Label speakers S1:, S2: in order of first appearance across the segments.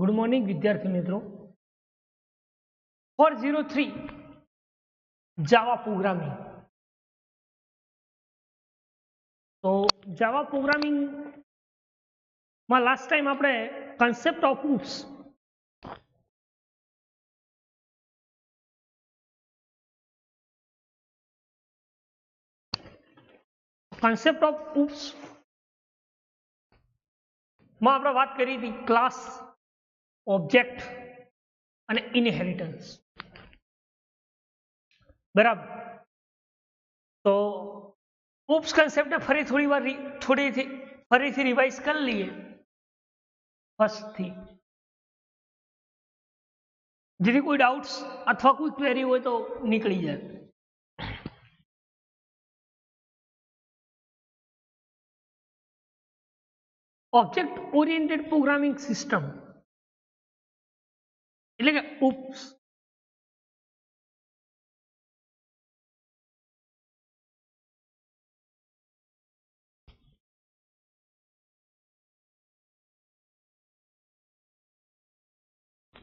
S1: Good morning विद्यार्थी मित्रों 403 Java programming. तो जावा प्रोग्रामिंग में लास्ट टाइम आपणे कॉन्सेप्ट ऑफ ऊप्स में आपणे बात करी थी क्लास ऑब्जेक्ट અને ઇનહેરિટન્સ બરાબર। તો ऊप्स कॉन्सेप्ट ने फरी फरीथी रिवाइज कर लिए फर्स्ट थी, जेथी कोई डाउट्स अथवा कोई क्वेरी हो तो निकली जाए। ऑब्जेक्ट ओरिएंटेड प्रोग्रामिंग सिस्टम એટલે કે oops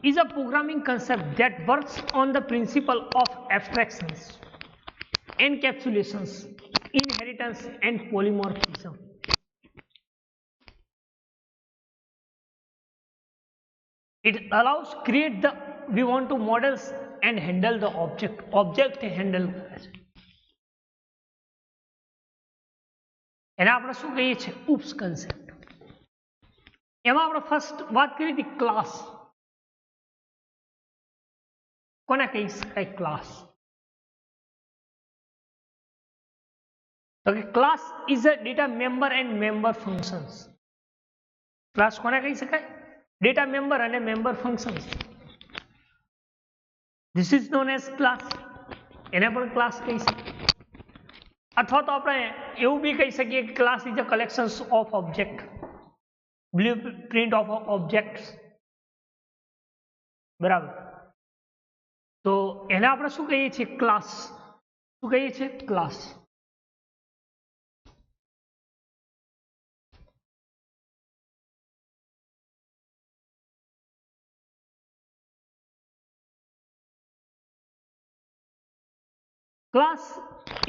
S1: is a programming concept that works on the principle of abstractions, encapsulations, inheritance and polymorphism. It allows create the we want to models and handle the object handle કરે છે એને આપણે શું કહીએ છીએ oops concept। એમાં આપણે first વાત કરી હતી ક્લાસ। કોને કહી શકાય ક્લાસ? તો કે class is a data member and member functions. Class કોને કહી શકાય? ડેટા મેમ્બર અને member functions. This is known as class, એને પણ ક્લાસ કહી શકાય। અથવા તો આપણે એવું બી કહી શકીએ કે class is a collection of object, blueprint of objects, બરાબર। તો એને આપણે શું કહીએ છીએ ક્લાસ, શું કહીએ છીએ class. Class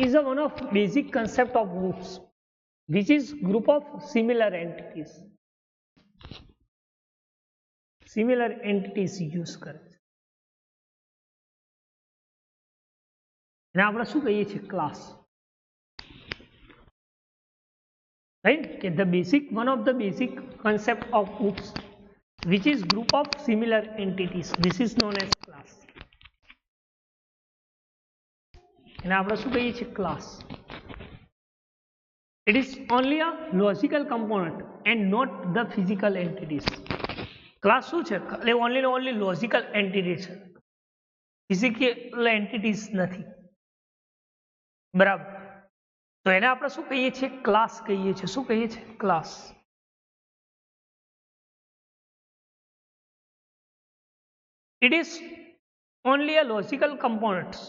S1: is one of basic concept of groups, which is group of similar entities. Similar entities use કરે છે અને આપણે શું કહીએ છીએ ક્લાસ, right? કે the basic one of the basic concept of groups, which is group of similar entities. This is known as class. એને આપણે શું કહીએ છીએ class. It is only a logical component and not the physical entities. Class શું છે? એટલે only logical entity છે, physical entities નથી, બરાબર। તો એને આપણે શું કહીએ છીએ ક્લાસ કહીએ છીએ। શું કહીએ છીએ class. It is only a logical components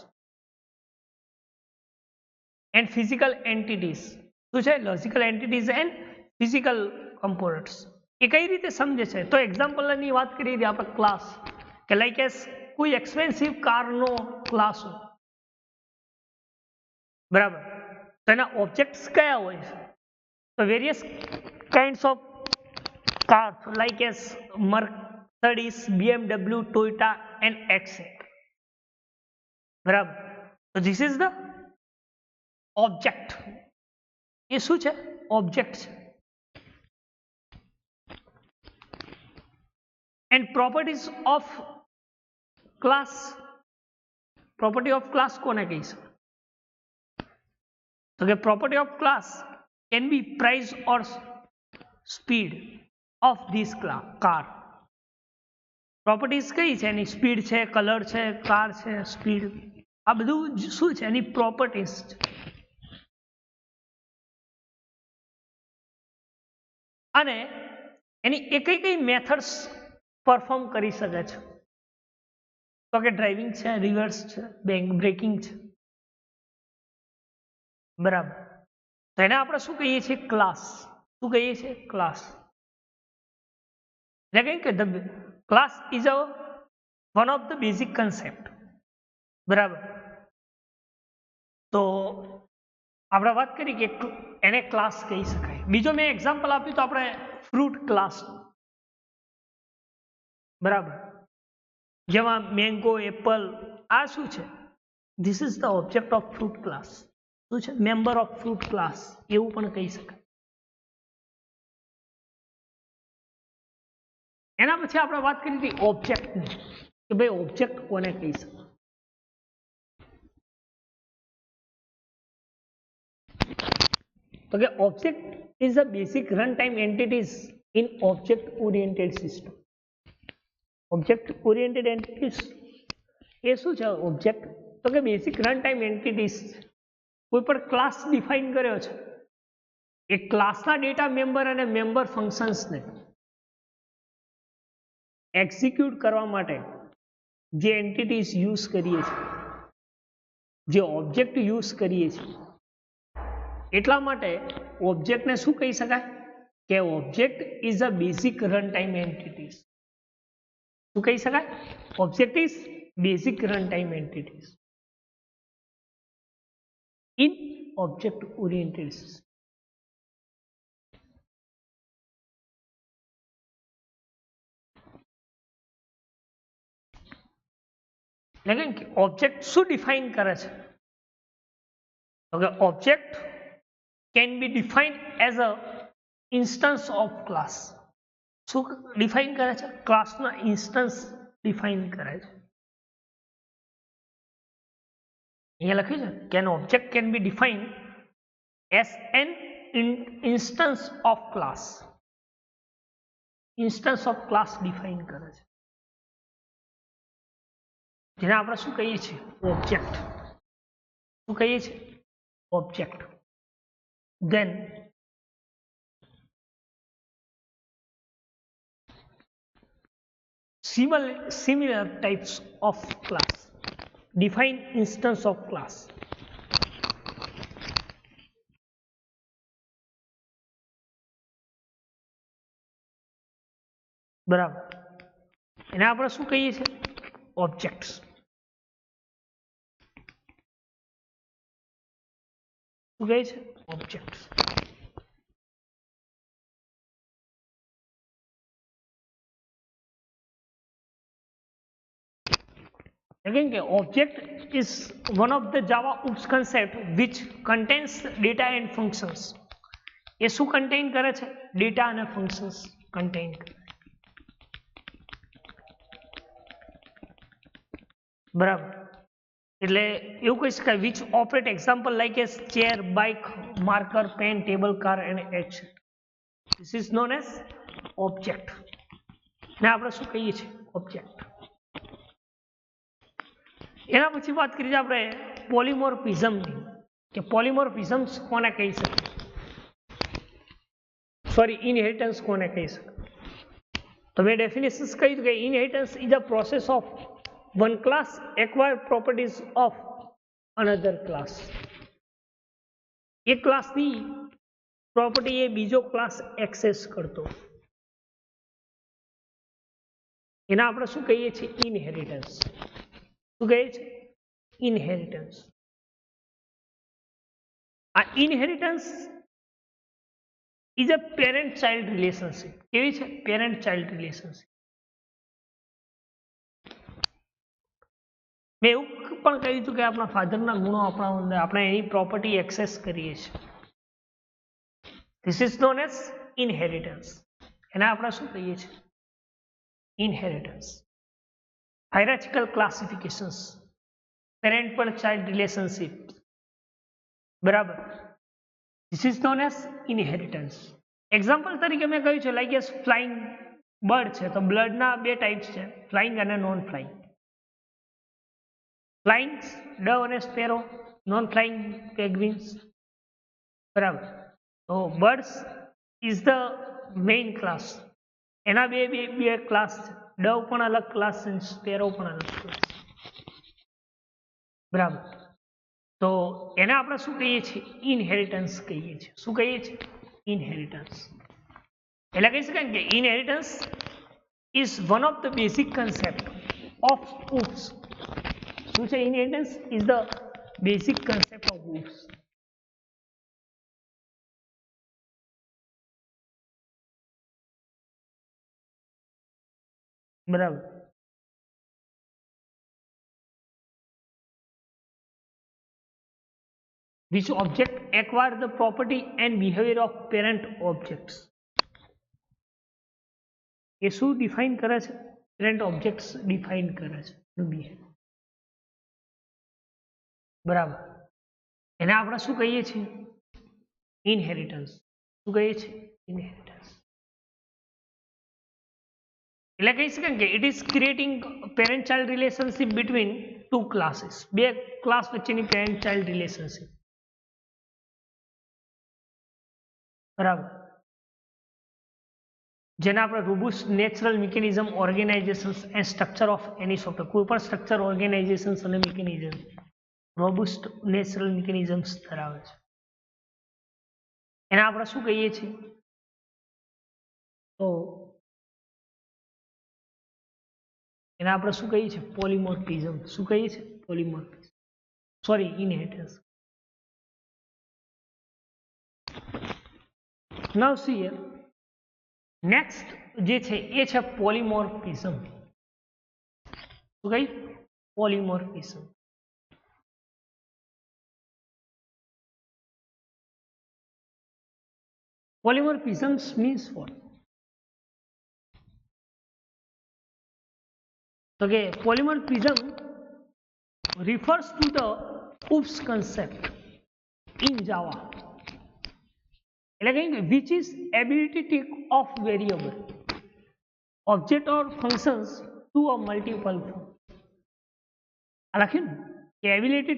S1: and physical entities. શું છે? Logical entities and physical components. એ કઈ રીતે સમજે છે? તો એક્ઝામ્પલની વાત કરી હતી આપણે ક્લાસ, કે લાઈક એસ કોઈ એક્સપેન્સિવ કારનો ક્લાસ હોય, બરાબર। તો એના ઓબ્જેક્ટ્સ કયા હોય છે? તો various kinds of car like S Mercedes, BMW, Toyota and etcetera, બરાબર। તો ધીસ ઇઝ ધ ઓબ્જેક્ટ। એ શું છે? ઓબ્જેક્ટ છે। And properties of class, property of class કોને કહી શકાય? તો કે property of class can be price or speed of this car. Properties કઈ છે? એની સ્પીડ છે, કલર છે, કાર છે, સ્પીડ, આ બધું શું છે? એની પ્રોપર્ટીઝ છે। અને એની કઈ મેથડ્સ પરફોર્મ કરી શકે છે? તો કે ડ્રાઇવિંગ છે, રિવર્સ છે, બ્રેકિંગ છે, બરાબર। તો એને આપણે શું કહીએ છીએ ક્લાસ। શું કહીએ છીએ ક્લાસ। એટલે કે class is a one of the basic concept, બરાબર. તો આપણે વાત કરી કે એને ક્લાસ કહી શકાય. બીજો મેં એક્ઝામ્પલ આપ્યું તો આપણે ફ્રૂટ ક્લાસ, બરાબર, જેમાં મેંગો, એપલ, આ શું છે? This is the object of fruit class. શું છે? મેમ્બર ઓફ ફ્રૂટ ક્લાસ એવું પણ કહી શકાય. એના પછી આપણે વાત કરી હતી ઓબ્જેક્ટની, કે ભાઈ ઓબ્જેક્ટ કોને કહી શકાય. તો કે object is the basic run time entities in object oriented system. Object oriented entities એ શું છે? ઓબ્જેક્ટ તો કે બેસિક રન ટાઈમ એન્ટિટીઝ. કોઈ પણ ક્લાસ ડિફાઇન કર્યો છે, એ ક્લાસના ડેટા મેમ્બર અને મેમ્બર ફંક્શન્સને એક્ઝિક્યુટ કરવા માટે જે એન્ટિટીઝ યુઝ કરીએ છીએ, જે ઓબ્જેક્ટ યુઝ કરીએ છીએ, એટલા માટે ઓબ્જેક્ટને શું કહી શકાય? કે object is a basic run time entities. શું કહી શકાય? Object is basic run time entities in object oriented system. એટલે કે ઓબ્જેક્ટ શું ડિફાઇન કરે છે? તો કે object can be defined as a instance of class. શું ડિફાઇન કરે છે? ક્લાસના ઇન્સ્ટન્સ ડિફાઇન કરે છે. અહીંયા લખ્યું છે કે N object can be defined as an instance of class. Instance of class define કરે છે, જેને આપણે શું કહીએ છીએ? ઓબ્જેક્ટ. શું કહીએ છીએ? Object. Then similar types of class define instance of class. બરાબર, એને આપણે શું કહીએ છીએ? ઓબ્જેક્ટ્સ. શું કહે છે? Objects. Again, object is one of the Java OOPS concept which contains data and functions. એ શું contain કરે છે? Data અને functions contain કરે. બરાબર, એટલે એવું કહી શકાય which operate example like as chair, bike, marker, pen, table, car and etc. This is known as object. ને આપણે શું કહીએ છીએ? ઓબ્જેક્ટ. એના પછી વાત કરીએ આપણે પોલિમોર્ફિઝમની, કે પોલિમોર્ફિઝમ્સ કોને કહી શકાય? સોરી, ઇનહેરિટન્સ કોને કહી શકાય? તો મેં ડેફિનેશન્સ કહ્યું કે inheritance is a process of one class acquire properties of another class. એક ક્લાસની પ્રોપર્ટી એ બીજો ક્લાસ એક્સેસ કરતો, એના આપણે શું કહીએ છીએ? ઇનહેરિટન્સ. શું કહે છે? ઇનહેરિટન્સ. આ inheritance is a parent child relationship. કેવી છે? Parent child relationship. મેં એવું પણ કહ્યું હતું કે આપણા ફાધરના ગુણો આપણે એની પ્રોપર્ટી એક્સેસ કરીએ છીએ. This is known as inheritance. એને આપણે શું કહીએ છીએ? ઇનહેરિટન્સ. હાયરાર્ચિકલ ક્લાસિફિકેશન્સ, પેરેન્ટ પર ચાઇલ્ડ રિલેશનશિપ, બરાબર, this is known as inheritance. Example તરીકે મેં કહ્યું છે લાઈક એસ ફ્લાઇંગ બર્ડ છે, તો બ્લડના બે ટાઈપ્સ છે, ફ્લાઇંગ અને નોન ફ્લાઇંગ. ફ્લાઇંગ ડવ અને સ્પેરો, નોન ફ્લાઇંગ પેગ્વિન્સ, બરાબર. તો birds is the main class. એના બે ક્લાસ છે, ડવ પણ અલગ ક્લાસ છે, સ્પેરો પણ અલગ ક્લાસ, બરાબર. તો એને આપણે શું કહીએ છીએ? ઇનહેરિટન્સ કહીએ છીએ. શું કહીએ છીએ? ઇનહેરિટન્સ. એટલે કહી શકાય કે inheritance is one of the basic concept of OOPS. શું છે? Inheritance is the basic concept of OOPS. બરાબર. Which object acquire the property and behavior of parent objects. એ શું ડિફાઇન કરે છે? પેરેન્ટ ઓબ્જેક્ટ્સ ડિફાઇન કરે છે બિહેવિયર. બરાબર. એને આપણે શું કહીએ છીએ? ઇનહેરિટન્સ. શું કહીએ છીએ? ઇનહેરિટન્સ. એટલે કહી શકાય કે it is creating parent child relationship between two classes. બે ક્લાસ વચ્ચેની પેરેન્ટ ચાઇલ્ડ રિલેશનશિપ. બરાબર. જેને આપણે robust natural mechanism organisation and structure of any software, કોઈ પણ સ્ટ્રક્ચર ઓર્ગેનાઇઝેશન અને મિકેનિઝમ રોબસ્ટ નેચરલ મિકેનિઝમ્સ ધરાવે છે. એને આપણે શું કહીએ છીએ? તો એને આપણે શું કહીએ છીએ? પોલિમોર્ફિઝમ. શું કહીએ છીએ? Polymorphism. Sorry, inheritance. Now C here. Next જે છે એ છે પોલિમોર્ફિઝમ. શું કહ્યું? Polymorphism. Polymorphisms means what? Okay, polymorphism refers to the OOPS concept in Java. Which is ability of variable, object or functions to a multiple form. Ability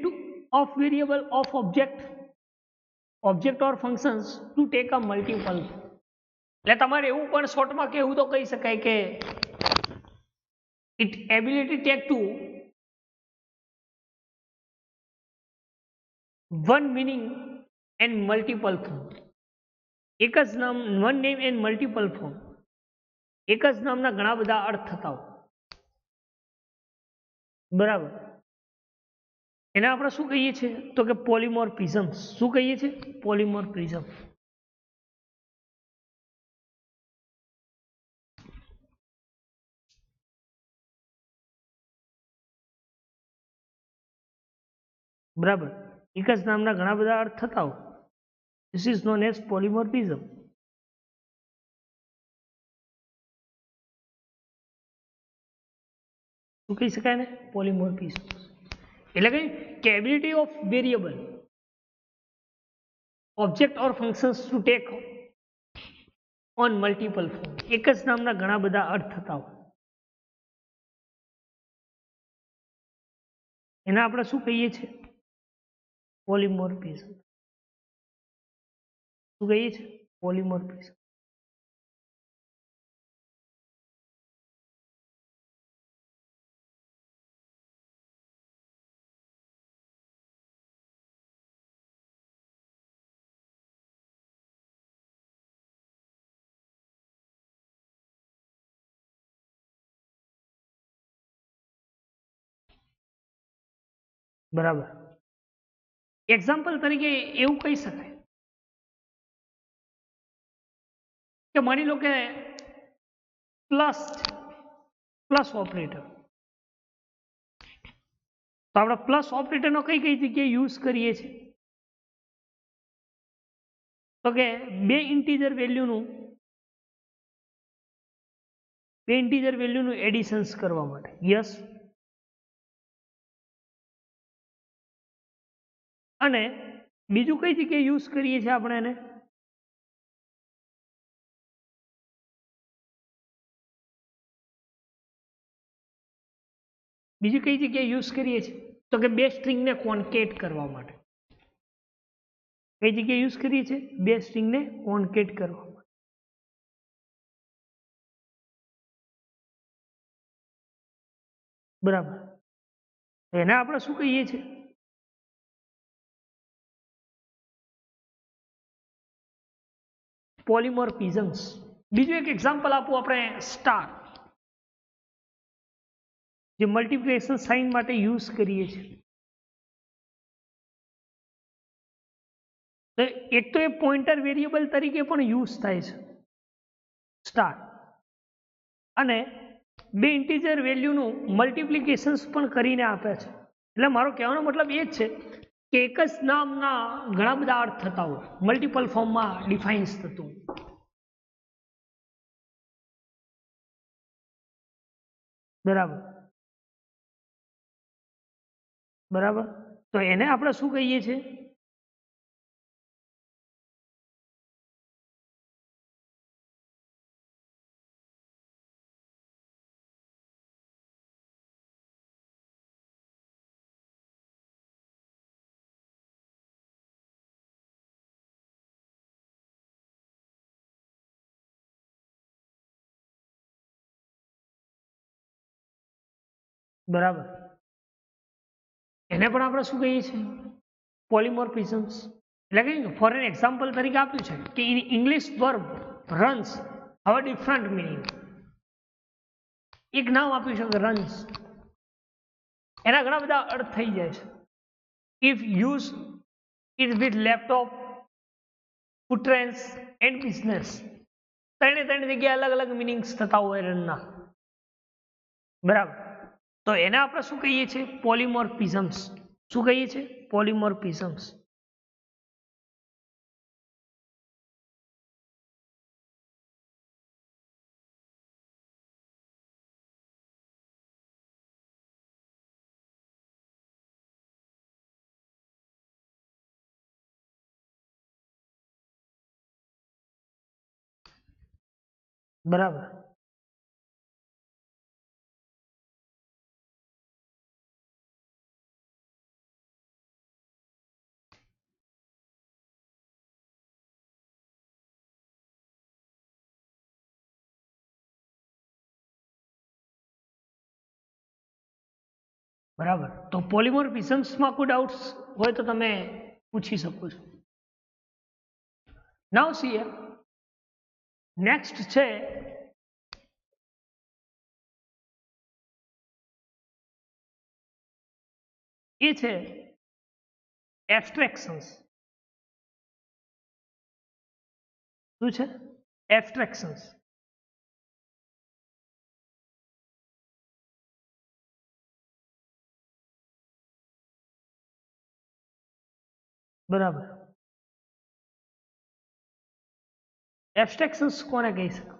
S1: of variable of object or functions to take a multiple. એટલે તમારે એવું પણ શોર્ટમાં કહેવું તો કહી શકાય કે it ability take to one meaning and multiple form. એક જ નામ, one name and multiple form. એક જ નામના ઘણા બધા અર્થ થતા હોય. બરાબર. એને આપણે શું કહીએ છીએ? તો કે પોલિમોર્ફિઝમ. શું કહીએ છીએ? પોલિમોર્ફિઝમ. બરાબર. એક જ નામના ઘણા બધા અર્થ થતા હોય. This is known as polymorphism. શું કહી શકાય ને? પોલિમોર્ફિઝમ. એટલે કે ability of variable, object or functions to take on multiple form. એક જ નામના ઘણા બધા અર્થ થતા હોય. એને આપણે શું કહીએ છીએ? પોલિમોર્ફિઝમ. શું કહીએ છીએ? પોલિમોર્ફિઝમ. બરાબર. એક્ઝામ્પલ તરીકે એવું કહી શકાય કે માની લો કે પ્લસ ઓપરેટર. તો આપણે પ્લસ ઓપરેટરનો કઈ કઈ જગ્યાએ યુઝ કરીએ છીએ? તો કે બે ઇન્ટીજર વેલ્યુનું એડિશન્સ કરવા માટે. યસ. અને બીજું કઈ જગ્યાએ યુઝ કરીએ છીએ આપણે એને? બીજી કઈ જગ્યાએ યુઝ કરીએ છીએ? તો કે બે સ્ટ્રિંગને કોન્કેટ કરવા માટે. કઈ જગ્યાએ યુઝ કરીએ છીએ? બે સ્ટ્રિંગને કોન્કેટ કરવા માટે. બરાબર. એને આપણે શું કહીએ છીએ? પોલિમોર્ફિઝમ્સ. બીજું એક એક્ઝામ્પલ આપું આપણે, સ્ટાર. જે મલ્ટિપ્લિકેશન સાઇન માટે યુઝ કરીએ છીએ. તો એક તો એ પોઇન્ટર વેરિયેબલ તરીકે પણ યુઝ થાય છે સ્ટાર, અને બે ઇન્ટીજર વેલ્યુનું મલ્ટિપ્લિકેશન પણ કરીને આપે છે. એટલે મારો કહેવાનો મતલબ એ જ છે કે એક જ નામના ઘણા બધા અર્થ થતા હોય, મલ્ટિપલ ફોર્મમાં ડિફાઇન્સ થતું. બરાબર બરાબર. તો એને આપણે શું કહીએ છીએ? બરાબર. એને પણ આપણે શું કહીએ છીએ? પોલિમોર્ફિઝમ્સ. એટલે કે ફોર એન એક્ઝામ્પલ તરીકે આપ્યું છે કે ઇન ઇંગ્લિશ વર્બ રન્સ હવે ડિફરન્ટ મિનિંગ. એક નામ આપ્યું છે કે રન્સ, એના ઘણા બધા અર્થ થઈ જાય છે. If use it with laptop, ફૂટરેન્સ એન્ડ બિઝનેસ, ત્રણ જગ્યાએ અલગ અલગ મિનિંગ્સ થતા હોય રનના. બરાબર. તો એને આપણે શું કહીએ છીએ? પોલિમોર્ફિઝમ્સ. શું કહીએ છીએ? પોલિમોર્ફિઝમ્સ. બરાબર. બરાબર. તો પોલિમોર્ફિઝમ્સમાં કોઈ ડાઉટ્સ હોય તો તમે પૂછી શકો છો. નાઉ સી નેક્સ્ટ છે એ છે એબ્સ્ટ્રેક્શન્સ. શું છે? એબ્સ્ટ્રેક્શન્સ. બરાબર. એબ્સ્ટ્રેક્શન્સ કોને કહી શકાય?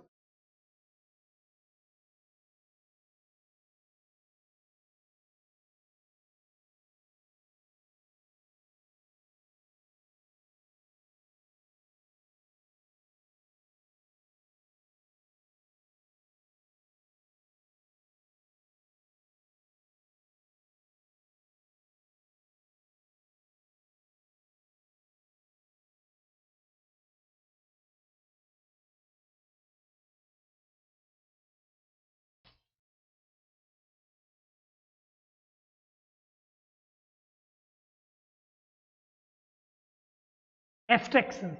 S1: Abstraction.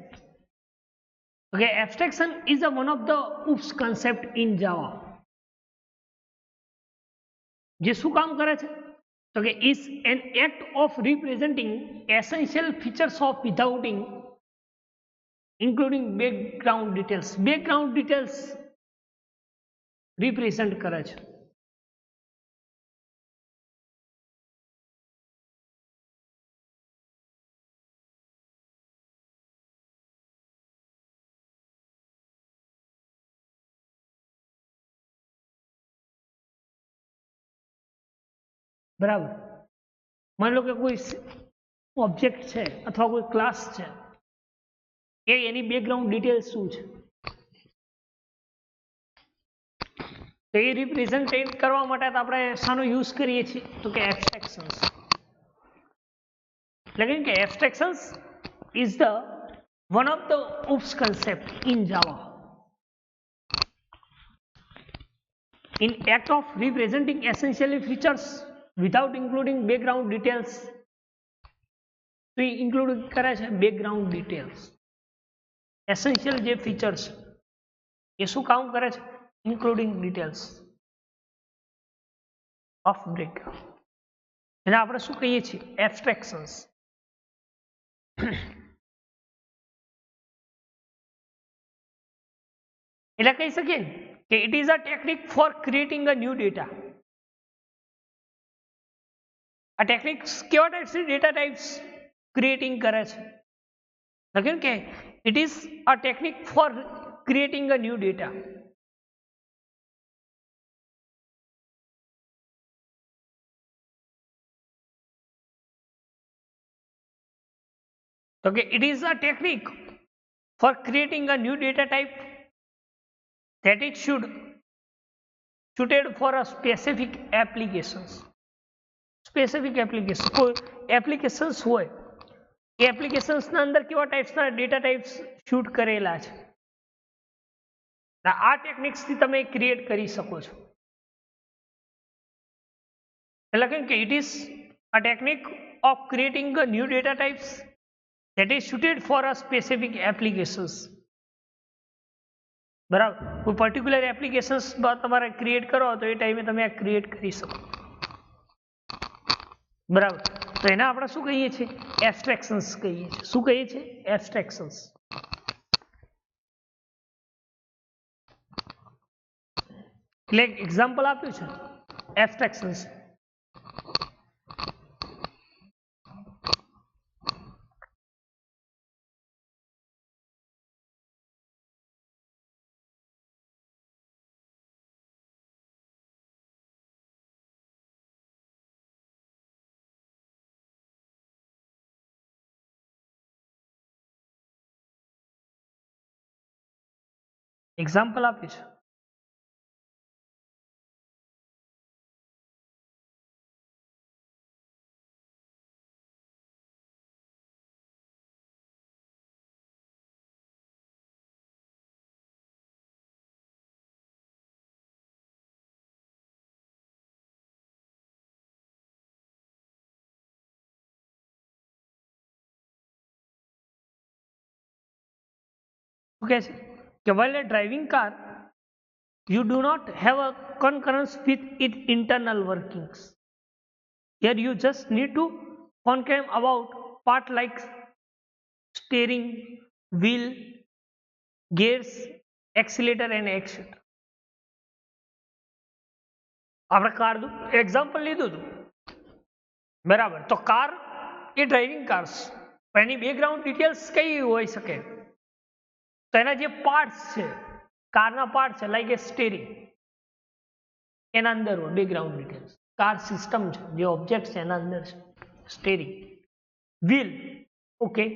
S1: Okay, abstraction is one of the OOPS concept in Java. જે શું કામ કરે છે? તો કે is an act of representing essential features of without including background details. Background details represent કરે છે. બરાબર. માની લો કે કોઈ ઓબ્જેક્ટ છે અથવા કોઈ ક્લાસ છે, એ એની બેકગ્રાઉન્ડ ડિટેલ્સ શું છે, તો એ રિપ્રેઝેન્ટ કરવા માટે આપણે શાનો યુઝ કરીએ છીએ? તો કે એબ્સ્ટ્રેક્શન્સ. એટલે કે abstractions is the one of the OOPS concept in Java. In act of representing essentially features without including background details. તો એ ઇન્ક્લુડ કરે છે બેકગ્રાઉન્ડ ડિટેલ્સ. એસેન્શિયલ જે ફીચર્સ એ શું કામ કરે છે? Including details. ઓફ બ્રેકગ્રાઉન્ડ, એને આપણે શું કહીએ છીએ? એબ્સ્ટ્રેક્શન્સ. એટલે કહી શકીએ કે it is a technique four creating a new data. આ ટેકનિક્સ કેવા ટાઈપ્સની ડેટા ટાઈપ્સ ક્રિએટિંગ કરે છે? લખ્યું કે it is a technique four creating a new data. તો કે it is a technique for creating a new data type that it should suited for a specific applications. Specific application, કોઈ applications હોય એ એપ્લિકેશન્સના અંદર કેવા ટાઈપ્સના ડેટા ટાઈપ્સ શૂટ કરેલા છે, આ ટેકનિક્સથી તમે ક્રિએટ કરી શકો છો. એટલે કે it is a technique of creating a new data types that is suited for a specific applications. બરાબર, કોઈ પર્ટિક્યુલર એપ્લિકેશન્સ તમારે ક્રિએટ કરો તો એ ટાઈમે તમે આ ક્રિએટ કરી શકો. બરાબર, તો એને આપણે શું કહીએ છીએ? એબ્સ્ટ્રેક્શન્સ કહીએ છીએ. શું કહીએ છીએ? એબ્સ્ટ્રેક્શન્સ. એટલે એક્ઝામ્પલ આપ્યું છે એબ્સ્ટ્રેક્શન્સ. એક્ઝામ્પલ આપ્યું છે. શું કહે છે કે while a driving car you do not have a concurrence with its internal workings. Here you just need to concern about part like steering wheel, gears, accelerator and etc. આપણે car example લીધું હતું, બરાબર. તો car એ driving cars, એની background details કઈ હોઈ શકે? તો એના જે પાર્ટ્સ છે, કારના પાર્ટ છે, લાઈક એ સ્ટીરિંગ, એના અંદર હોય બેકગ્રાઉન્ડ ડિટેલ્સ. કાર સિસ્ટમ છે, જે ઓબ્જેક્ટ છે એના અંદર છે steering, wheel, okay,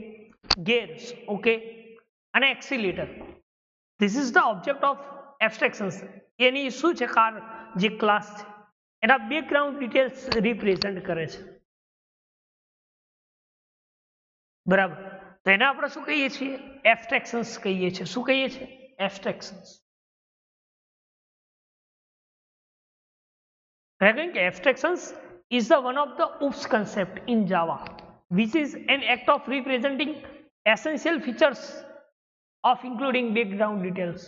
S1: gears, okay, અને accelerator. This is the object of abstractions. એની શું છે? કાર જે ક્લાસ છે એના બેકગ્રાઉન્ડ ડિટેલ્સ રિપ્રેઝન્ટ કરે છે. બરાબર, તો એને આપણે શું કહીએ છીએ? એબ્સ્ટ્રેક્શન્સ કહીએ છીએ. શું કહીએ છીએ? Abstractions. Abstractions is the one of the OOPS concept in Java, which is an act of representing essential features of including background details.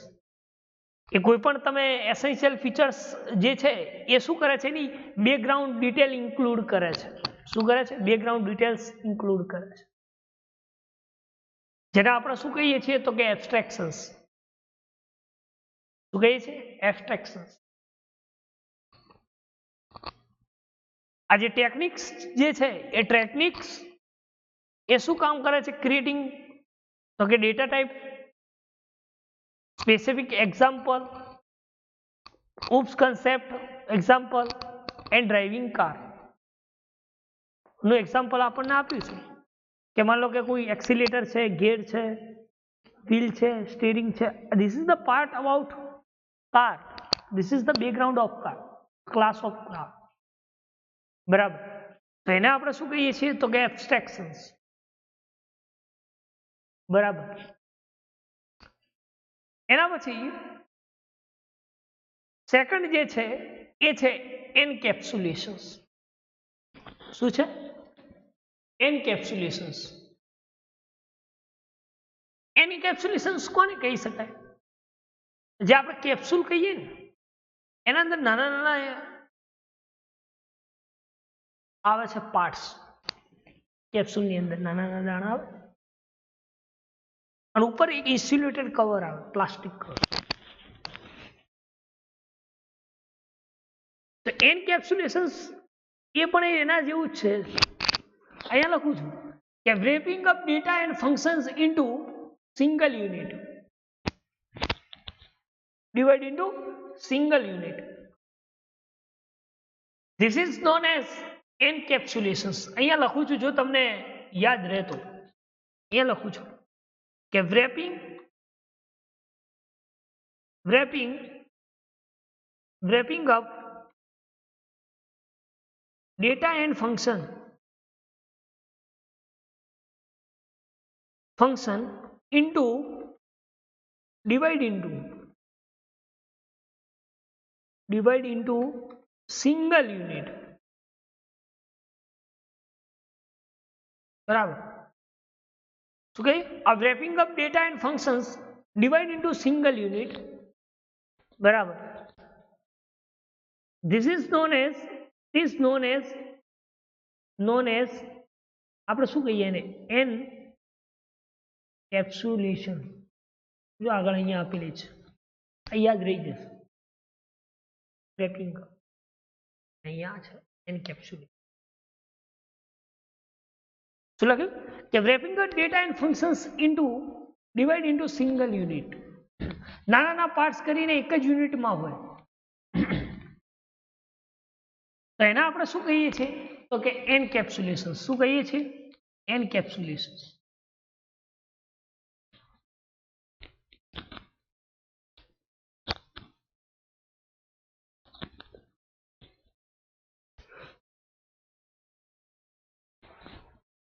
S1: એ કોઈ પણ તમે એસેન્શિયલ ફીચર્સ જે છે એ શું કરે છે? એની બેકગ્રાઉન્ડ ડિટેલ ઇન્ક્લુડ કરે છે. શું કરે છે? બેકગ્રાઉન્ડ ડિટેલ્સ ઇન્ક્લુડ કરે છે, જેને આપણે શું કહીએ છીએ? તો કે એબ્સ્ટ્રેક્શન્સ. શું કહીએ છીએ? એબ્સ્ટ્રેક્શન્સ. આ જે ટેકનિક્સ જે છે એ ટેકનિક્સ એ શું કામ કરે છે? ક્રિએટિંગ, તો કે data type, specific example, OOPS concept example and driving car નું એક્ઝામ્પલ આપણને આપ્યું છે કે માન લો કે કોઈ એક્સિલેટર છે, ગેર છે, વ્હીલ છે, સ્ટીરિંગ છે. This is the part about car, this is the background of car, class of car. બરાબર, તો એને આપણે શું કહીએ છીએ? તો કે એબ્સ્ટ્રેક્શન્સ. બરાબર, એના પછી સેકન્ડ જે છે એ છે એન્કેપ્સ્યુલેશન્સ. શું છે? એન્કેપ્સ્યુલેશન્સ. એન્કેપ્સ્યુલેશન્સ કોને કહી શકાય? જે આપણે કેપ્સ્યુલ કહીએ ને એના અંદર નાના નાના આવે છે પાર્ટ્સ, કેપ્સ્યુલની અંદર નાના નાના દાણા આવે અને ઉપર એક ઇન્સ્યુલેટેડ કવર આવે, પ્લાસ્ટિક કવર. તો એન્કેપ્સ્યુલેશન એ પણ એના જેવું જ છે. અહીંયા લખું છું કે wrapping up data and functions into single unit, divide into single unit. This is known as encapsulations. અહીંયા લખું છું, જો તમને યાદ રહે તો અહીંયા લખું છું કે wrapping up data and function into divide into single unit. બરાબર. શું કહે? આ wrapping up data and functions divide into single unit. બરાબર. This is known as આપણે શું કહીએ એને? એન્કેપ્સ્યુલેશન. જો આગળ અહીંયા આપેલી છે, યાદ રહી જશે. wrapping up અહીંયા છે એન્કેપ્સ્યુલેશન. શું લખ્યું? કે wrapping up data and functions into divide into single unit. નાના નાના પાર્ટ્સ કરીને એક જ યુનિટમાં હોય. તો એના આપણે શું કહીએ છીએ? તો કે એન્કેપ્સ્યુલેશન. શું કહીએ છીએ? એન્કેપ્સ્યુલેશન.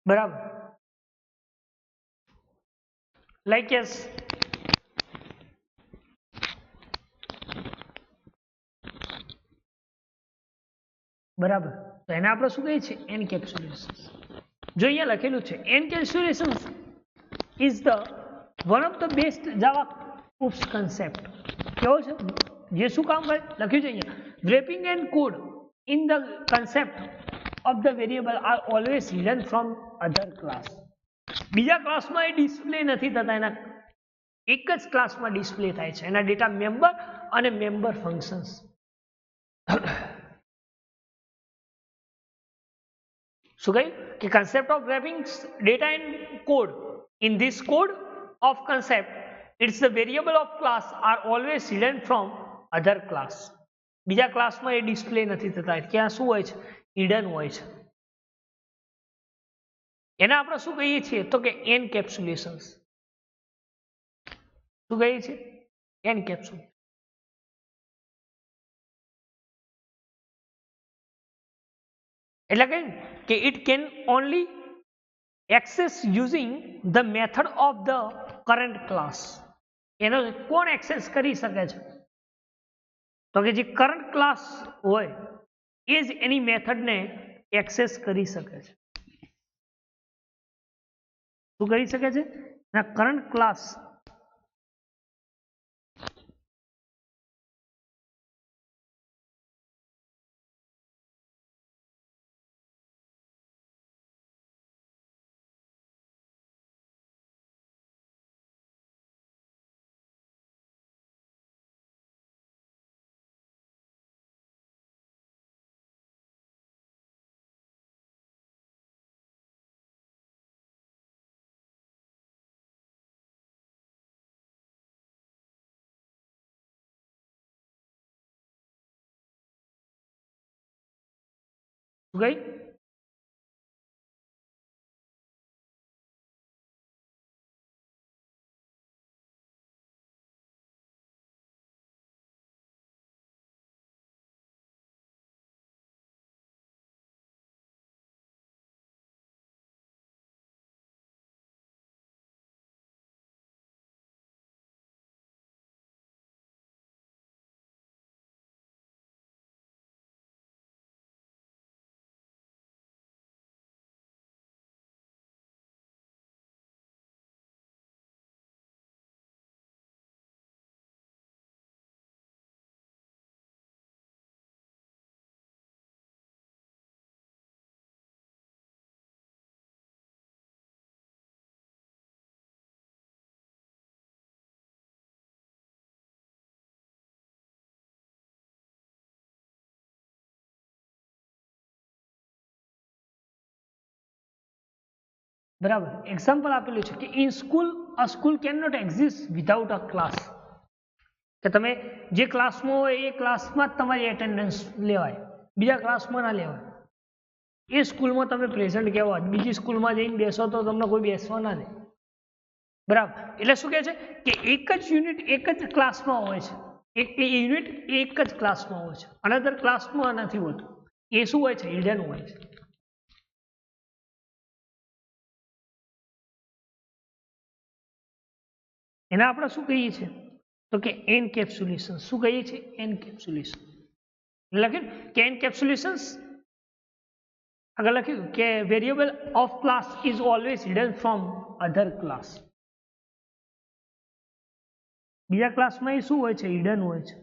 S1: બરાબર. લાઈક એસ બરાબર. તો એને આપણે શું કહીએ છીએ? એન્કેપ્સ્યુલેશન. જો અહીંયા લખેલું છે encapsulation is the one of the best Java ops concept. કેવો છે? જે શું કામ કરે? લખ્યું છે અહીંયા wrapping and code in the concept of the variable are always hidden from other class. બીજા ક્લાસમાં એ ડિસ્પ્લે નથી થતા, એના એક જ ક્લાસમાં ડિસ્પ્લે થાય છે. એના ડેટા મેમ્બર અને મેમ્બર ફંક્શન્સ. શું કહ્યું? કે concept of wrapping data and code in this code of concept, it's the variable of class are always hidden from other class. બીજા ક્લાસમાં એ ડિસ્પ્લે નથી થતા, ક્યાં શું હોય છે? હિડન હોય છે. એને આપણે શું કહીએ છીએ? તો કે એન્કેપ્સ્યુલેશન. શું કહીએ છીએ? એન્કેપ્સ્યુલેશન. એટલે કે it can only access using the method of the current class. એનો કોણ એક્સેસ કરી શકે છે? તો કે જે કરંટ ક્લાસ હોય એ જ એની મેથડને એક્સેસ કરી શકે છે. શું કરી શકે છે? કરંટ ક્લાસ ગઈ. બરાબર. એક્ઝામ્પલ આપેલું છે કે in school a school can not exist without a class, કે તમે જે ક્લાસમાં હોય એ ક્લાસમાં જ તમારી એટેન્ડન્સ લેવાય, બીજા ક્લાસમાં ના લેવાય. એ સ્કૂલમાં તમે પ્રેઝન્ટ કહેવા, બીજી સ્કૂલમાં જઈને બેસો તો તમને કોઈ બેસવા ના દે. બરાબર. એટલે શું કહે છે કે એક જ યુનિટ એક જ ક્લાસમાં હોય છે, એક યુનિટ એક જ ક્લાસમાં હોય છે, અનધર ક્લાસમાં નથી હોતું. એ શું હોય છે? હિડન હોય છે. એના આપણે શું કહીએ છીએ? તો કે એન્કેપ્સ્યુલેશન. શું કહીએ છીએ? એન્કેપ્સ્યુલેશન. લખ્યું કે એન્કેપ્સ્યુલેશન, આગળ લખ્યું કે variable of class is always hidden from other class. બીજા ક્લાસમાં એ શું હોય છે? હિડન હોય છે.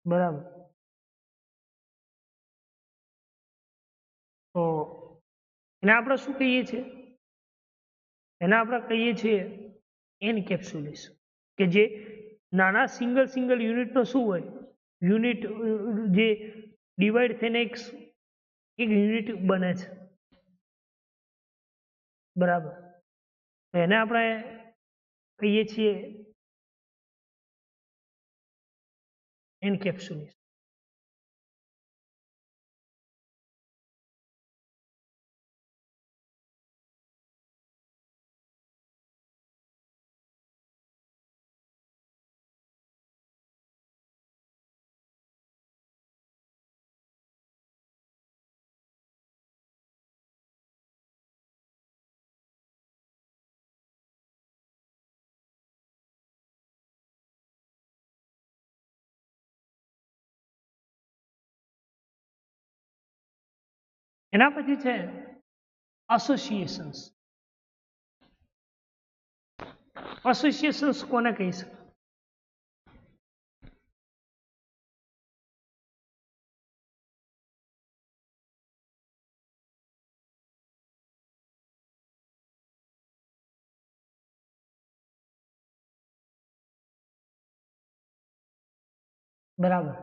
S1: બરાબર. તો એને આપણે શું કહીએ છીએ? એને આપણે કહીએ છીએ એન્કેપ્સ્યુલેશન. કે જે નાના સિંગલ યુનિટનો શું હોય? યુનિટ જે ડિવાઈડ થઈને એક યુનિટ બને છે. બરાબર. એને આપણે કહીએ છીએ એન્કેપ્સ્યુલેશન. એના પછી છે એસોસિએશન્સ. એસોસિએશન્સ કોને કહી શકાય? બરાબર.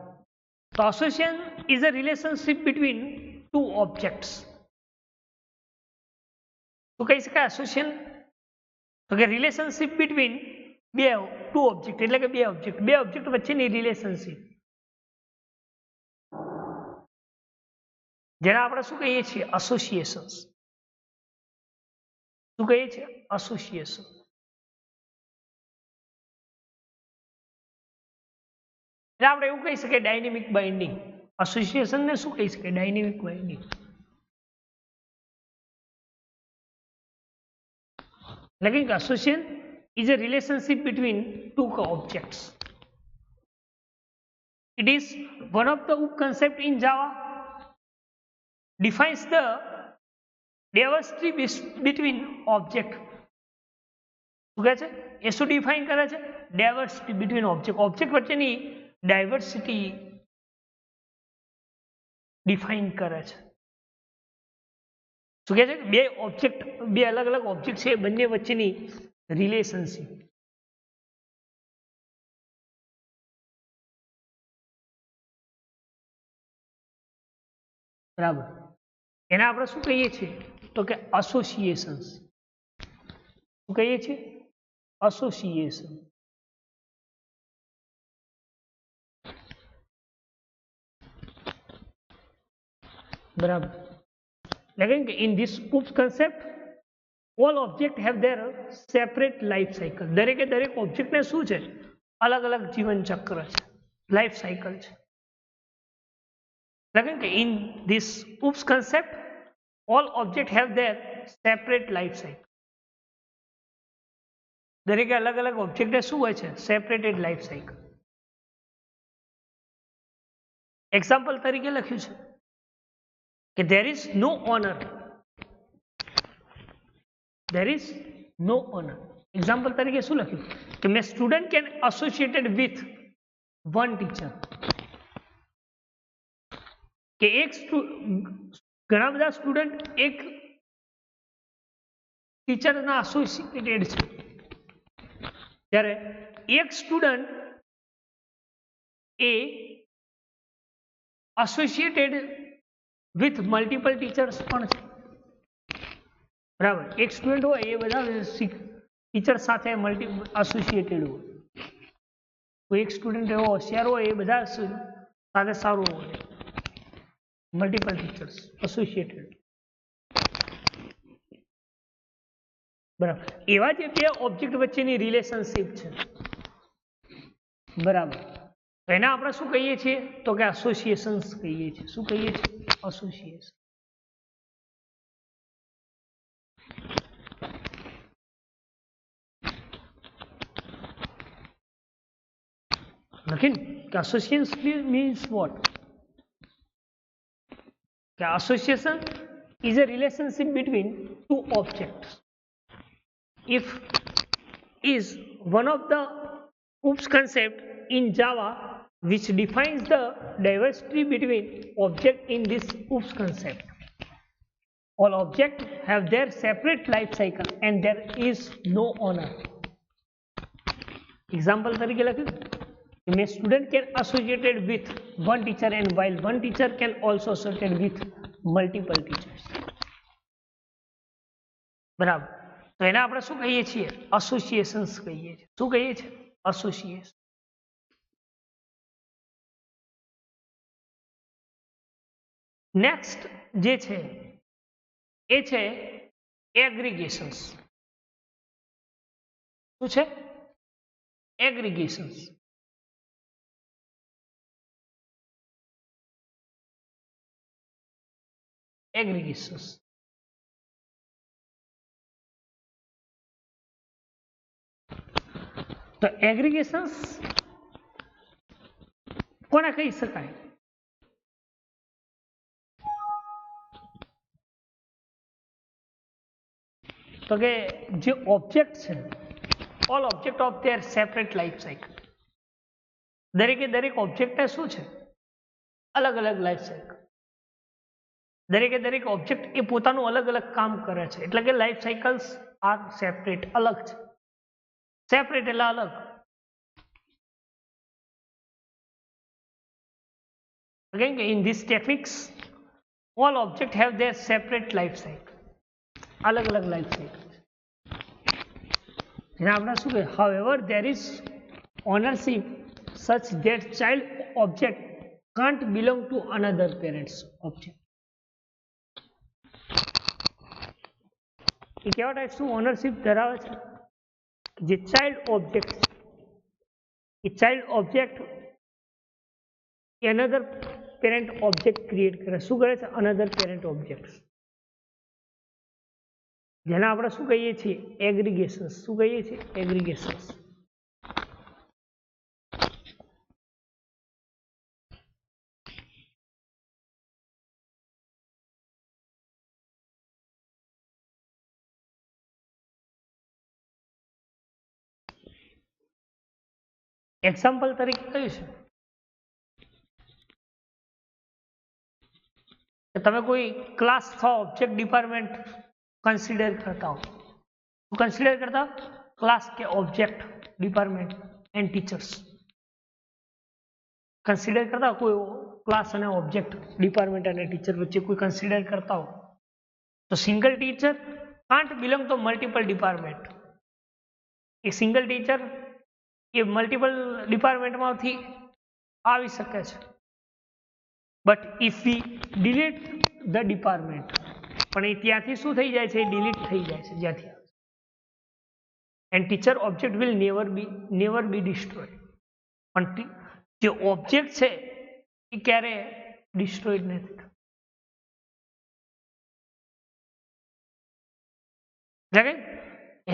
S1: તો association is a relationship between two objects. શું કહી શકાય association? તો કે રિલેશનશિપ બિટવીન ટુ ઓબ્જેક્ટ, એટલે કે બે ઓબ્જેક્ટ વચ્ચેની રિલેશનશિપ, જેને આપણે શું કહીએ છીએ? એસોસિએશન્સ. શું કહીએ છીએ? એસોસિએશન. એટલે આપણે એવું કહી શકીએ ડાયનેમિક બાઇન્ડિંગ. એસોસિએશન ને શું કહી શકાય? Dynamic binding. એટલે કે association is a relationship between two objects. It is one of the concept in Java defines the diversity between object. શું કહે છે? એ શું ડિફાઇન કરે છે? ડાયવર્સિટી બિટવીન ઓબ્જેક્ટ વચ્ચેની ડાયવર્સિટી ડિફાઇન કરે છે. શું કહે છે? બે અલગ ઓબ્જેક્ટ છે, બંને વચ્ચેની રિલેશનશિપ. બરાબર. એને આપણે શું કહીએ છીએ? તો કે એસોસિએશન્સ. શું કહીએ છીએ? એસોસિએશન. બરાબર. એટલે કે in this concept all object have their separate life cycle. દરેકે દરેક ઓબ્જેક્ટને શું છે? અલગ જીવન ચક્ર છે, લાઈફ સાયકલ છે. એટલે કે in this concept all object have their separate life cycle. દરેકે અલગ ઓબ્જેક્ટને શું હોય છે? Separated life cycle. એક્ઝામ્પલ તરીકે લખ્યું છે કે there is no owner. Example તરીકે શું લખ્યું કે મેં student can associated with one teacher. કે ઘણા બધા સ્ટુડન્ટ એક ટીચરના એસોસિએટેડ છે, ત્યારે એક student A associated with multiple teachers પણ છે, બરાબર. એક સ્ટુડન્ટ હોય એ બધા ટીચર સાથે એસોસિએટેડ હોય, કોઈ એક સ્ટુડન્ટ એવો હોશિયાર હોય એ બધા સાથે સારું હોય, મલ્ટિપલ ટીચર્સ એસોસિએટેડ, બરાબર. એવા જે બે ઓબ્જેક્ટ વચ્ચેની રિલેશનશિપ છે, બરાબર, એને આપણે શું કહીએ છીએ તો કે એસોસિએશન્સ કહીએ છીએ. શું કહીએ છીએ? એસોસિએશન. લખીને કે એસોસિએશન મીન્સ વોટ? કે association is a relationship between two objects. If is one of the OOPS concept in Java which defines the diversity between objects in this OOPS concept. All objects have their separate life cycle and there is no owner. Example તરીકે લખ્યું, a student can associated with one teacher and while one teacher can also associate with multiple teachers. બરાબર. તો એને આપણે શું કહીએ છીએ? Associations કહીએ છીએ. શું કહીએ છીએ? એસોસિએશન. નેક્સ્ટ જે છે એ છે એગ્રીગેશન્સ. શું છે? એગ્રીગેશન્સ. એગ્રીગેશન્સ. તો એગ્રીગેશન્સ કોને કહી શકાય? તો કે જે ઓબ્જેક્ટ છે, all object of their separate life cycle. દરેકે દરેક ઓબ્જેક્ટને શું છે? અલગ અલગ લાઈફ સાયકલ. દરેકે દરેક ઓબ્જેક્ટ એ પોતાનું અલગ અલગ કામ કરે છે, એટલે કે લાઈફ સાયકલ્સ આર સેપરેટ, અલગ છે. સેપરેટ એટલે અલગ. Again, in these techniques, all objects have their separate life cycle. અલગ અલગ લાઈફ સાયકલ. એને આપણે શું કહીએ? However, there is ownership such that child object can't belong to another parent's object. એ કેવા ટાઈપનું ઓનરશિપ ધરાવે છે? જે ચાઇલ્ડ ઓબ્જેક્ટ છે, એ child object another parent object create કરે. શું કરે છે? અનધર પેરેન્ટ ઓબ્જેક્ટ, જેને આપણે શું કહીએ છીએ? એગ્રીગેશન્સ. શું કહીએ છીએ? એગ્રીગેશન્સ. એક્ઝામ્પલ તરીકે કયું છે? તમે કોઈ ક્લાસ 6 ઓબ્જેક્ટ ડિપાર્ટમેન્ટ કન્સિડર કરતા હો. શું કન્સિડર કરતા? ક્લાસ કે object department and teachers. Consider કરતા કોઈ ક્લાસ અને ઓબ્જેક્ટ ડિપાર્ટમેન્ટ અને ટીચર વચ્ચે કોઈ કન્સિડર કરતા હો, તો single teacher can't belong to multiple department. એ સિંગલ ટીચર એ મલ્ટિપલ ડિપાર્ટમેન્ટમાંથી આવી શકે છે. But if we delete the department, પણ એ ત્યાંથી શું થઈ જાય છે? ડિલીટ થઈ જાય છે જ્યાંથી. And teacher object will never be destroyed. પણ જે ઓબ્જેક્ટ છે એ ક્યારે ડિસ્ટ્રોયડ નથી.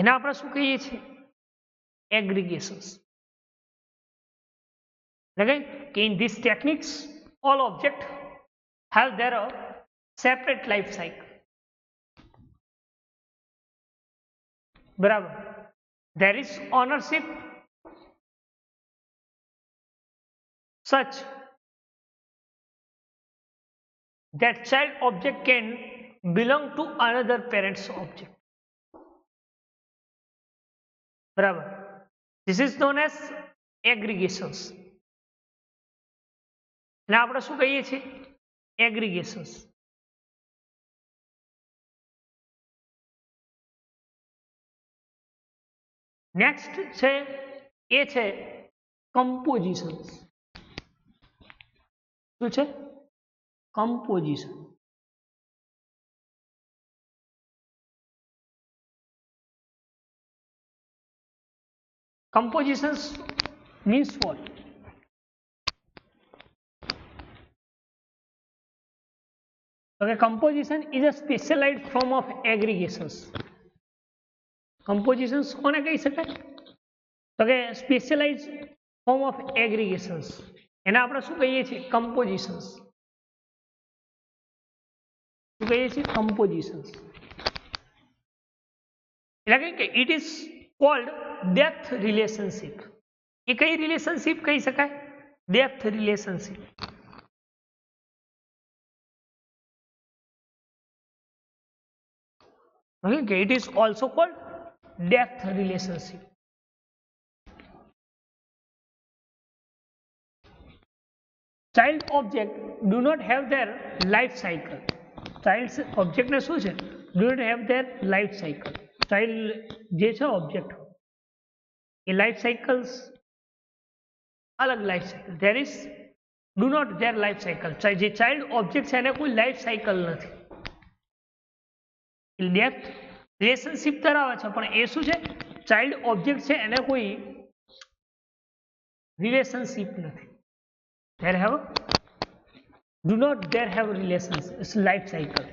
S1: એને આપણે શું કહીએ છીએ? એગ્રીગેશન્સ. In these techniques, all objects have their separate life cycle. બરાબર. There is ownership such that child object can belong to another parent's object. બરાબર. This is known as aggregations. ને આપણે શું કહીએ છીએ? એગ્રીગેશન્સ. નેક્સ્ટ છે એ છે કમ્પોઝિશન. શું છે? Composition. Compositions means what? Okay, composition is a specialized form of aggregations. Compositions કોને કહી શકાય? તો કે સ્પેશિયલાઇઝ ફોર્મ ઓફ એગ્રીગેશન્સ, એને આપણે શું કહીએ છીએ? કમ્પોઝિશન્સ. શું કહીએ છીએ? કમ્પોઝિશન્સ. એટલે કે it is called depth relationship. એ કઈ રિલેશનશિપ કહી શકાય? Depth relationship. Okay, it is also called depth relationship. Child object do not have their life cycle. Child object ને શું છે? Do not have their life cycle. Child જે છે object એ life cycles અલગ life cycle. There is do not their life cycle. જે child object છે એને કોઈ life cycle નથી. ડેપ્થ રિલેશનશિપ ધરાવે છે પણ એ શું છે? ચાઇલ્ડ ઓબ્જેક્ટ છે એને કોઈ રિલેશનશિપ નથી. There have do not there have relationship life cycle,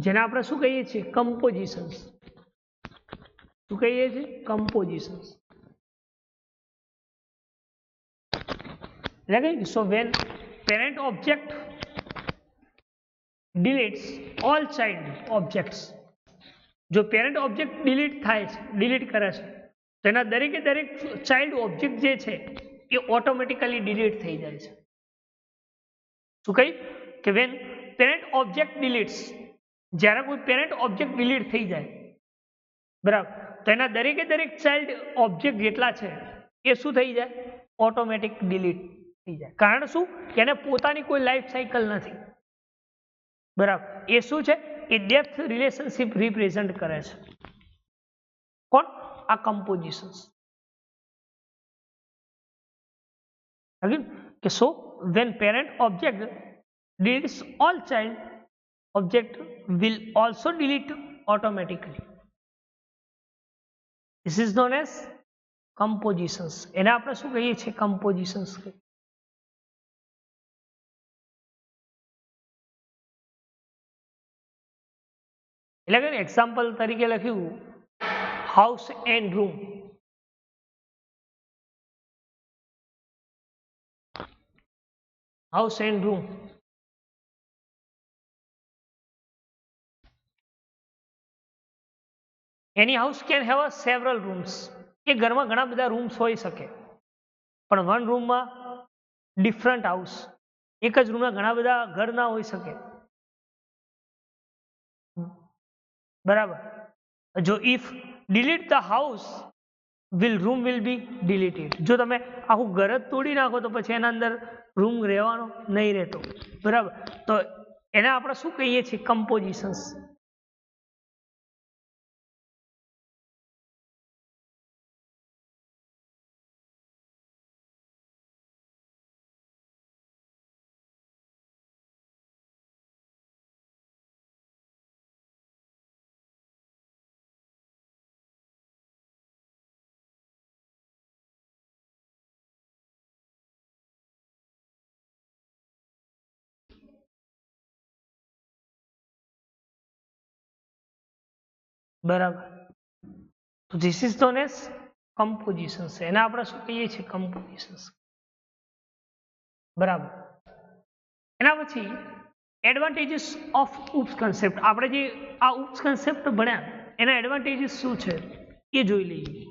S1: જેને આપણે શું કહીએ છીએ? કમ્પોઝિશન્સ. શું કહીએ છીએ? કમ્પોઝિશન્સ. એટલે કે so when parent object deletes all child objects. જો પેરેન્ટ ઓબ્જેક્ટ ડિલીટ થાય છે, ડિલીટ કરે છે, તો એના દરેકે દરેક ચાઇલ્ડ ઓબ્જેક્ટ જે છે એ ઓટોમેટિકલી ડિલીટ થઈ જાય છે. શું કહી? કે વેન પેરેન્ટ ઓબ્જેક્ટ ડિલીટ્સ, જ્યારે કોઈ પેરેન્ટ ઓબ્જેક્ટ ડિલીટ થઈ જાય, બરાબર, તો એના દરેકે દરેક ચાઇલ્ડ ઓબ્જેક્ટ જેટલા છે એ શું થઈ જાય? ઓટોમેટિક ડિલીટ થઈ જાય. કારણ શું? કે એને પોતાની કોઈ લાઈફ સાયકલ નથી. બરાબર, એ શું છે? એ ડેપ્થ રિલેશનશિપ રિપ્રેઝન્ટ કરે છે. કોણ? આ કમ્પોઝિશન્સ. અગેન કે સો when parent object deletes all child object will also delete automatically. This is known as compositions. એને આપણે શું કહીએ છીએ? compositions. એટલે કે એક્ઝામ્પલ તરીકે લખ્યું house and room. House and room. Any house can have a several rooms. એ ઘરમાં ઘણા બધા રૂમ્સ હોઈ શકે, પણ વન રૂમમાં ડિફરન્ટ હાઉસ. એક જ રૂમમાં ઘણા બધા ઘર ના હોઈ શકે. બરાબર. જો if delete the house room will be deleted. જો તમે આખું ઘર જ તોડી નાખો તો પછી એના અંદર રૂમ રહેવાનો નહીં રહેતો. બરાબર, તો એને આપણે શું કહીએ છીએ? કમ્પોઝિશન્સ. બરાબર, તો ધીસ ઇઝ નોન એઝ કમ્પોઝિશન્સ. એને આપણે શું કહીએ છીએ? કમ્પોઝિશન્સ. બરાબર. એના પછી એડવાન્ટેજીસ ઓફ ઉપ્સ કન્સેપ્ટ. આપણે જે આ ઉપ્સ કન્સેપ્ટ ભણ્યા એના એડવાન્ટેજીસ શું છે એ જોઈ લઈએ.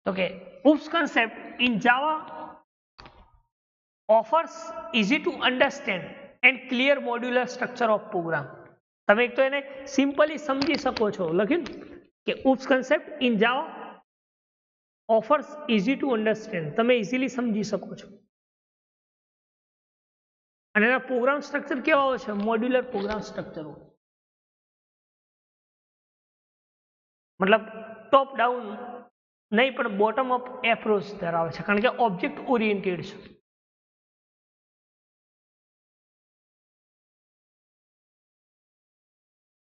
S1: Okay, OOPs concept in Java offers easy to understand and clear modular structure of program. તમે એક તો એને સિમ્પલી સમજી શકો છો. લખ્યું કે OOPs concept in Java offers easy to understand. તમે ઇઝીલી સમજી શકો છો. અને એના પ્રોગ્રામ સ્ટ્રક્ચર કેવા હોય છે? મોડ્યુલર પ્રોગ્રામ સ્ટ્રક્ચર હોય. મતલબ ટોપ ડાઉન નહીં પણ બોટમ અપ એપ્રોચ ધરાવે છે, કારણ કે ઓબ્જેક્ટ ઓરિએન્ટેડ છે.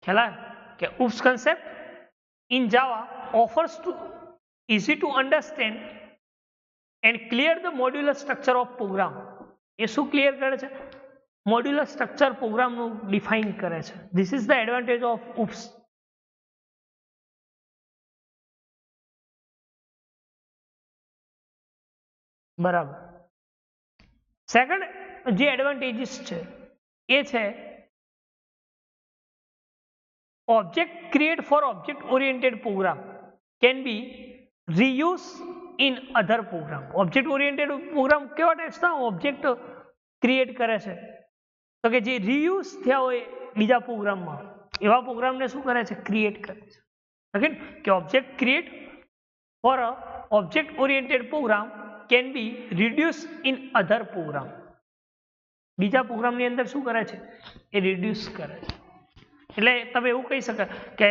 S1: ખ્યાલ કે OOPS concept in Java offers to easy to understand and clear the modular structure of program. એ શું ક્લિયર કરે છે? મોડ્યુલર સ્ટ્રક્ચર પ્રોગ્રામનું ડિફાઇન કરે છે. This is the advantage of OOPS. બરાબર. સેકન્ડ જે એડવાન્ટેજીસ છે એ છે object create for object oriented program can be reused in other program. object oriented program કેવા ટાઈપ્સના ઓબ્જેક્ટ ક્રિએટ કરે છે? તો કે જે રીયુઝ થયા હોય બીજા પ્રોગ્રામમાં એવા પ્રોગ્રામને શું કરે છે? ક્રિએટ કરે છે. ઓકે, કે object create for a object oriented program can be reduce in other program. બીજા પ્રોગ્રામની અંદર શું કરે છે? એ રિડ્યુસ કરે છે. એટલે તમે એવું કહી શકો કે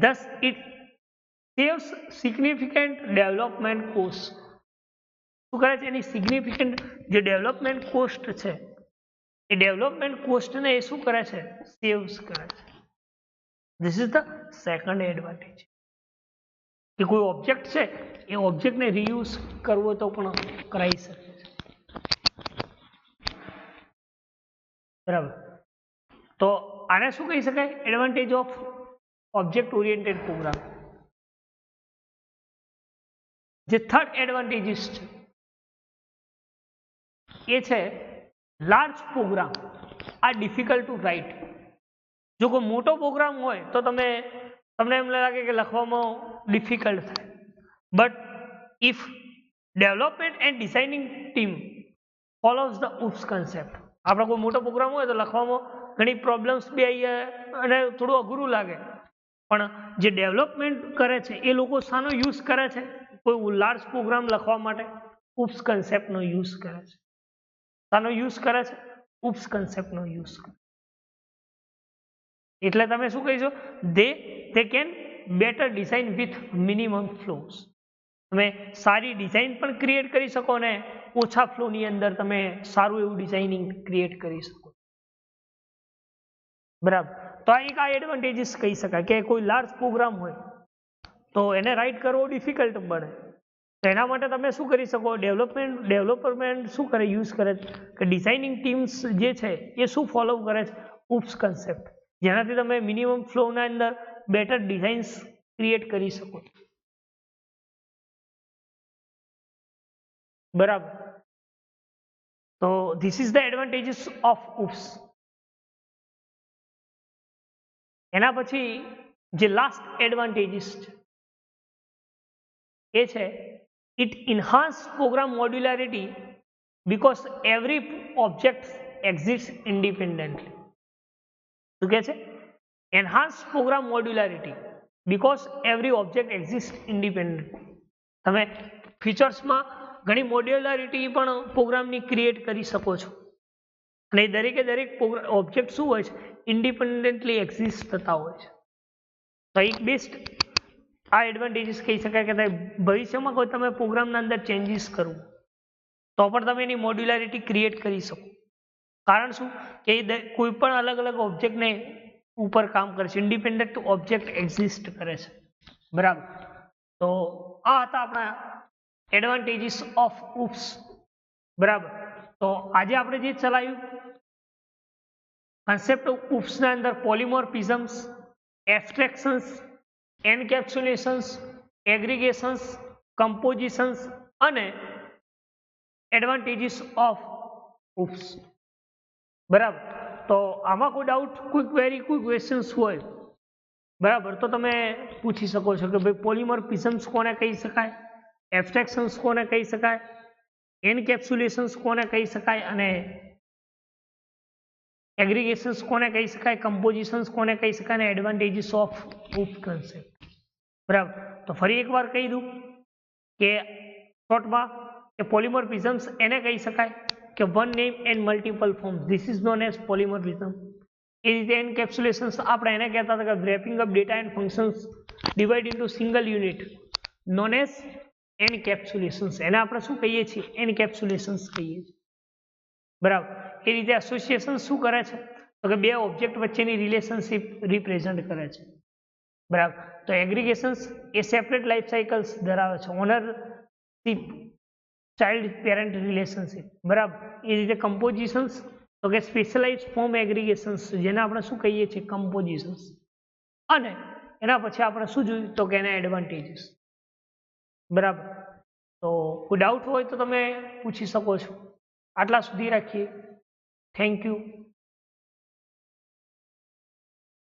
S1: thus it saves significant development cost. શું કરે છે? એની સિગ્નિફિકન્ટ જે ડેવલપમેન્ટ કોસ્ટ છે એ ડેવલપમેન્ટ કોસ્ટને એ શું કરે છે? સેવ્સ કરે છે. This is the second advantage. કે કોઈ ઓબ્જેક્ટ છે એ ઓબ્જેક્ટને રીયુઝ કરવો તો પણ કરાવી શકે છે. બરાબર. તો આને શું કહી શકાય? Advantage of object oriented program. જે થર્ડ એડવાન્ટેજીસ છે એ છે large program are difficult to write. જો કોઈ મોટો પ્રોગ્રામ હોય તો તમને એમ લાગે કે લખવામાં ડિફિકલ્ટ થાય, but if development and designing team follows the OOPS concept. આપણે કોઈ મોટો પ્રોગ્રામ હોય તો લખવામાં ઘણી પ્રોબ્લેમ્સ બી આવી જાય અને થોડું અઘરું લાગે, પણ જે ડેવલપમેન્ટ કરે છે એ લોકો શાનો યુઝ કરે છે? કોઈ લાર્જ પ્રોગ્રામ લખવા માટે OOPS કન્સેપ્ટનો યુઝ કરે છે. શાનો યુઝ કરે છે? OOPS કન્સેપ્ટનો યુઝ કરે. એટલે તમે શું કહીશો? they can better design with minimum flows. તમે સારી ડિઝાઇન પણ ક્રિએટ કરી શકો ને ઓછા ફ્લોની અંદર તમે સારું એવું ડિઝાઇનિંગ ક્રિએટ કરી શકો. બરાબર. તો આ એડવાન્ટેજીસ કહી શકાય કે કોઈ લાર્જ પ્રોગ્રામ હોય તો એને રાઇટ કરવો ડિફિકલ્ટ બને. તો એના માટે તમે શું કરી શકો? ડેવલપમેન્ટ શું કરે? યુઝ કરે કે ડિઝાઇનિંગ ટીમ્સ જે છે એ શું ફોલો કરે છે? OOPS કન્સેપ્ટ, જેનાથી તમે મિનિમમ ફ્લોના અંદર બેટર ડિઝાઇન્સ ક્રિએટ કરી શકો. બરાબર. તો this is the advantages of OOPS. એના પછી જે લાસ્ટ એડવાન્ટેજીસ છે એ છે it enhance program modularity because every object exists independently. શું કહે છે? enhance program modularity because every object exists independently. તમે ફીચર્સમાં ઘણી મોડ્યુલારિટી પણ પ્રોગ્રામની ક્રિએટ કરી શકો છો અને દરેકે દરેક ઓબ્જેક્ટ શું હોય છે? ઇન્ડિપેન્ડન્ટલી એક્ઝિસ્ટ થતા હોય છે. તો એક બેસ્ટ આ એડવાન્ટેજીસ કહી શકાય કે ભવિષ્યમાં કોઈ તમે પ્રોગ્રામના અંદર ચેન્જીસ કરવું તો પણ તમે એની મોડ્યુલારિટી ક્રિએટ કરી શકો. કારણ શું? કે કોઈ પણ અલગ અલગ ઓબ્જેક્ટને ઉપર કામ કરે છે, ઇન્ડિપેન્ડન્ટ ઓબ્જેક્ટ એક્ઝિસ્ટ કરે છે. બરાબર. તો આ હતા આપણા એડવાન્ટેજીસ ઓફ OOPS. બરાબર. તો આજે આપણે જે ચલાવ્યું કન્સેપ્ટ ઓફ OOPS ના અંદર પોલિમોર્ફિઝમ્સ, એબ્સ્ટ્રેક્શન્સ, એન્કેપ્સ્યુલેશન્સ, એગ્રીગેશન્સ, કમ્પોઝિશન્સ અને એડવાન્ટેજીસ ઓફ OOPS. બરાબર. તો આમાં કોઈ ડાઉટ, કોઈ ક્વેરી, કોઈ ક્વેશ્ચન્સ હોય બરાબર તો તમે પૂછી શકો છો કે ભાઈ પોલિમોર્ફિઝમ્સ કોને કહી શકાય, એબ્સ્ટ્રેક્શન્સ કોને કહી શકાય, એન્કેપ્સ્યુલેશન્સ કોને કહી શકાય અને એગ્રીગેશન્સ કોને કહી શકાય, કમ્પોઝિશન્સ કોને કહી શકાય અને એડવાન્ટેજીસ ઓફ OOPS કન્સેપ્ટ. બરાબર. તો ફરી એકવાર કહી દઉં કે શોર્ટમાં કે પોલિમોર્ફિઝમ્સ એને કહી શકાય કે one name and multiple form. This is known as polymorphism. એ રીતે એન્કેપ્સ્યુલેશન્સ આપણે એને કહેતા હતા કે wrapping up data and functions divide into single unit known as એન્કેપ્સ્યુલેશન્સ. એને આપણે શું કહીએ છીએ? એન્કેપ્સ્યુલેશન્સ કહીએ છીએ. બરાબર. એ રીતે એસોસિએશન શું કરે છે? તો કે બે ઓબ્જેક્ટ વચ્ચેની રિલેશનશિપ રિપ્રેઝન્ટ કરે છે. બરાબર. તો એગ્રીગેશન્સ એ સેપરેટ લાઈફ સાયકલ્સ ધરાવે છે. Ownership, child parent relationship. બરાબર. એ રીતે કમ્પોઝિશન્સ તો કે સ્પેશિયલાઇઝ ફોર્મ એગ્રીગેશન્સ જેને આપણે શું કહીએ છીએ? કમ્પોઝિશન્સ. અને એના પછી આપણે શું જોયું? તો કે એના એડવાન્ટેજીસ. બરાબર. તો કોઈ ડાઉટ હોય તો તમે પૂછી શકો છો. આટલા સુધી રાખીએ. Thank you.